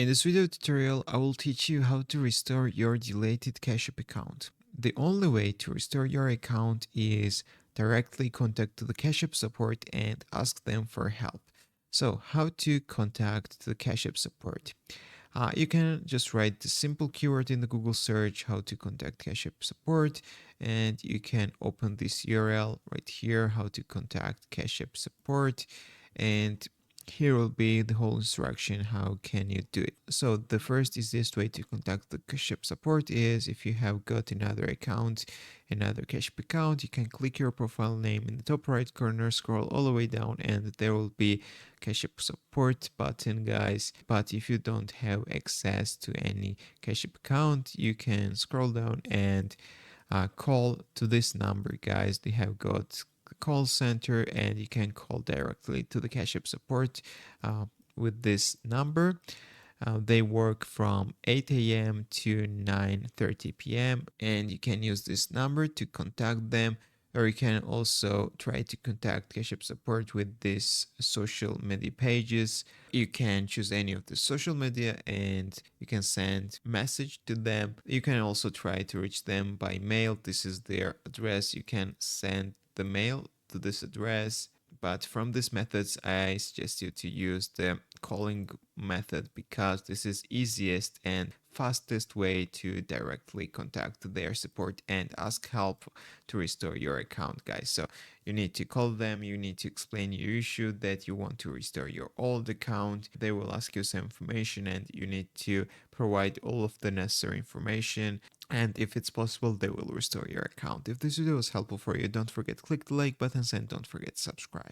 In this video tutorial, I will teach you how to restore your deleted Cash App account. The only way to restore your account is directly contact the Cash App support and ask them for help. So how to contact the Cash App support? You can just write the simple keyword in the Google search, how to contact Cash App support, and you can open this URL right here, how to contact Cash App support, and here will be the whole instruction how can you do it. So the first easiest way to contact the Cash App support is if you have got another account, another Cash App account, you can click your profile name in the top right corner, scroll all the way down, and there will be Cash App support button, guys. But if you don't have access to any Cash App account, you can scroll down and call to this number, guys. They have got call center and you can call directly to the Cash App support with this number. They work from 8 a.m. to 9:30 p.m. and you can use this number to contact them, or you can also try to contact Cash App support with these social media pages. You can choose any of the social media and you can send message to them. You can also try to reach them by mail. This is their address. You can send the mail to this address. But from these methods, I suggest you to use the calling method because this is easiest and fastest way to directly contact their support and ask help to restore your account, guys. So you need to call them, you need to explain your issue that you want to restore your old account. They will ask you some information and you need to provide all of the necessary information, and if it's possible, they will restore your account. If this video was helpful for you, don't forget to click the like button and don't forget to subscribe.